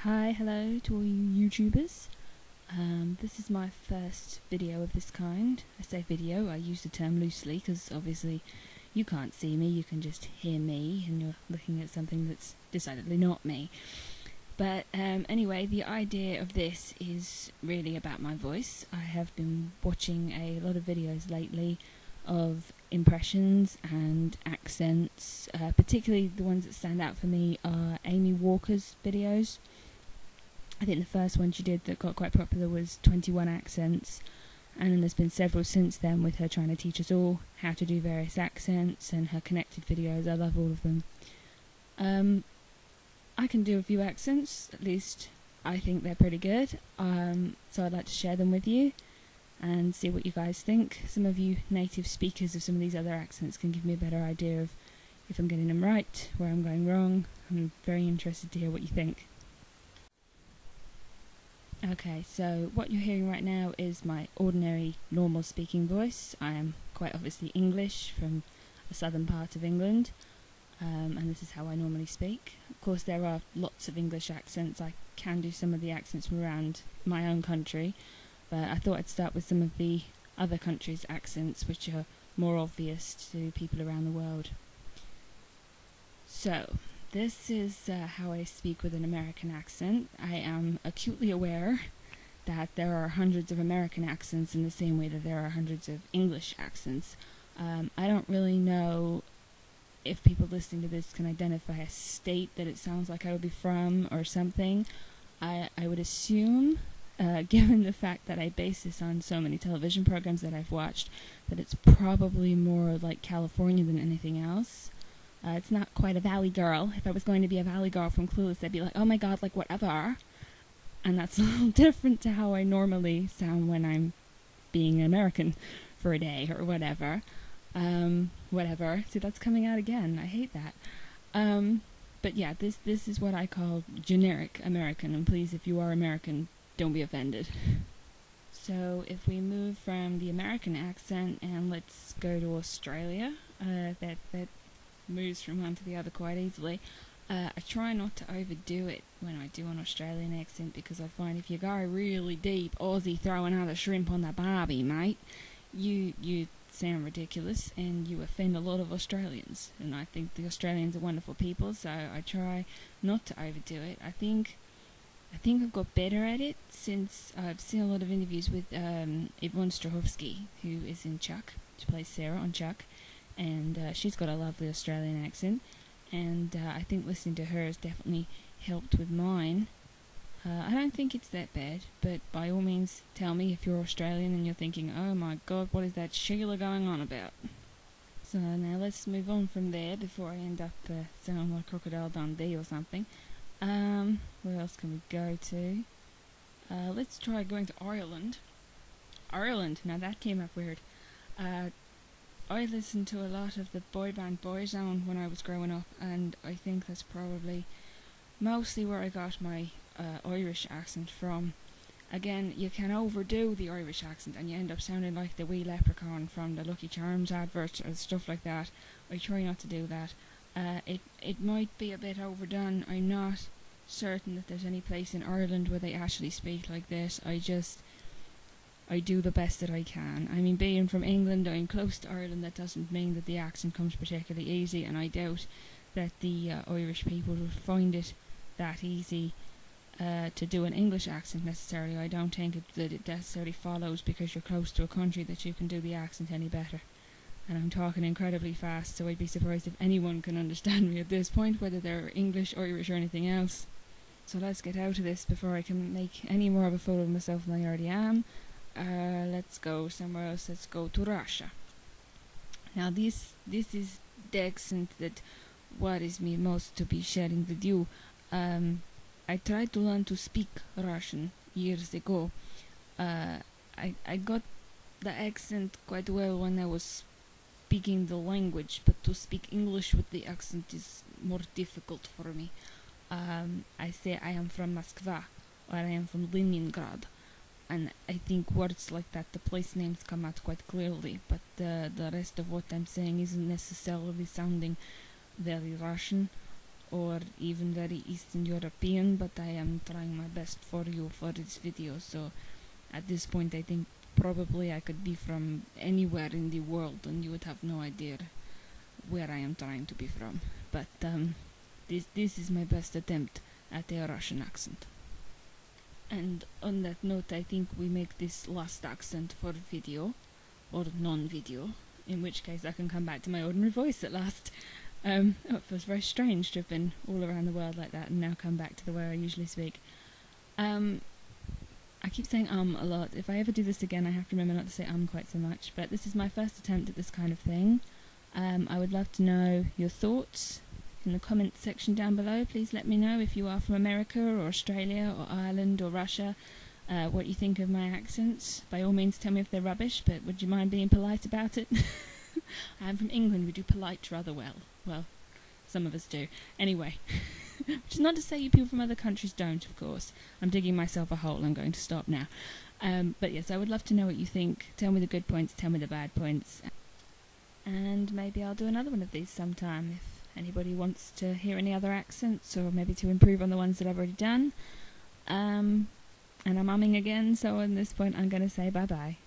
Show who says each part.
Speaker 1: Hi, hello to all you YouTubers. This is my first video of this kind. I say video, I use the term loosely because obviously you can't see me, you can just hear me and you're looking at something that's decidedly not me. But anyway, the idea of this is really about my voice. I have been watching a lot of videos lately of impressions and accents. Particularly the ones that stand out for me are Amy Walker's videos. I think the first one she did that got quite popular was 21 accents, and then there's been several since then with her trying to teach us all how to do various accents and her connected videos. I love all of them. I can do a few accents, at least I think they're pretty good, so I'd like to share them with you and see what you guys think. Some of you native speakers of some of these other accents can give me a better idea of if I'm getting them right, where I'm going wrong. I'm very interested to hear what you think. Okay, so what you're hearing right now is my ordinary, normal speaking voice. I am quite obviously English from a southern part of England, and this is how I normally speak. Of course, there are lots of English accents. I can do some of the accents from around my own country, but I thought I'd start with some of the other countries' accents, which are more obvious to people around the world. So, this is how I speak with an American accent. I am acutely aware that there are hundreds of American accents in the same way that there are hundreds of English accents. I don't really know if people listening to this can identify a state that it sounds like I would be from or something. I would assume, given the fact that I base this on so many television programs that I've watched, that it's probably more like California than anything else. It's not quite a Valley Girl. If I was going to be a Valley Girl from Clueless, I'd be like, oh my god, like whatever. And that's a little different to how I normally sound when I'm being an American for a day or whatever. Whatever. See, that's coming out again. I hate that. But yeah, this is what I call generic American. And please, if you are American, don't be offended. So if we move from the American accent and let's go to Australia, that moves from one to the other quite easily. I try not to overdo it when I do an Australian accent, because I find if you go really deep Aussie throwing out a shrimp on the barbie, mate, you sound ridiculous and you offend a lot of Australians. And I think the Australians are wonderful people, so I try not to overdo it. I think I've got better at it since I've seen a lot of interviews with Yvonne Strahovski, who is in Chuck. She plays Sarah on Chuck. And she's got a lovely Australian accent, and I think listening to her has definitely helped with mine. I don't think it's that bad, but by all means tell me if you're Australian and you're thinking, oh my god, what is that Sheila going on about? So now let's move on from there before I end up sounding like Crocodile Dundee or something. Where else can we go to? Let's try going to Ireland. Ireland, now that came up weird. I listened to a lot of the boy band Boyzone when I was growing up, and I think that's probably mostly where I got my Irish accent from. Again, you can overdo the Irish accent and you end up sounding like the wee leprechaun from the Lucky Charms advert or stuff like that. I try not to do that. It might be a bit overdone. I'm not certain that there's any place in Ireland where they actually speak like this. I do the best that I can. I mean, being from England, I'm close to Ireland. That doesn't mean that the accent comes particularly easy, and I doubt that the Irish people would find it that easy to do an English accent necessarily. I don't think that it necessarily follows because you're close to a country that you can do the accent any better. And I'm talking incredibly fast, so I'd be surprised if anyone can understand me at this point, whether they're English, Irish, or anything else. So let's get out of this before I can make any more of a fool of myself than I already am. Let's go somewhere else. Let's go to Russia. Now this is the accent that worries me most to be sharing with you. I tried to learn to speak Russian years ago. I got the accent quite well when I was speaking the language, but to speak English with the accent is more difficult for me. I say I am from Moscow, or I am from Leningrad. And I think words like that, the place names come out quite clearly, but the rest of what I'm saying isn't necessarily sounding very Russian. or even very Eastern European, but I am trying my best for you for this video. So at this point I think probably I could be from anywhere in the world and you would have no idea where I am trying to be from. But this is my best attempt at a Russian accent. And on that note, I think we make this last accent for video, or non-video, in which case I can come back to my ordinary voice at last. It feels very strange to have been all around the world like that and now come back to the way I usually speak. I keep saying a lot. If I ever do this again, I have to remember not to say quite so much, but this is my first attempt at this kind of thing. I would love to know your thoughts in the comments section down below. Please let me know if you are from America or Australia or Ireland or Russia, what you think of my accents. By all means tell me if they're rubbish, but would you mind being polite about it? I'm from England, we do polite rather well. Well, some of us do. Anyway, which is not to say you people from other countries don't, of course. I'm digging myself a hole, I'm going to stop now. But yes, I would love to know what you think. Tell me the good points, tell me the bad points. And maybe I'll do another one of these sometime if anybody wants to hear any other accents, or maybe to improve on the ones that I've already done. And I'm umming again, so at this point I'm going to say bye-bye.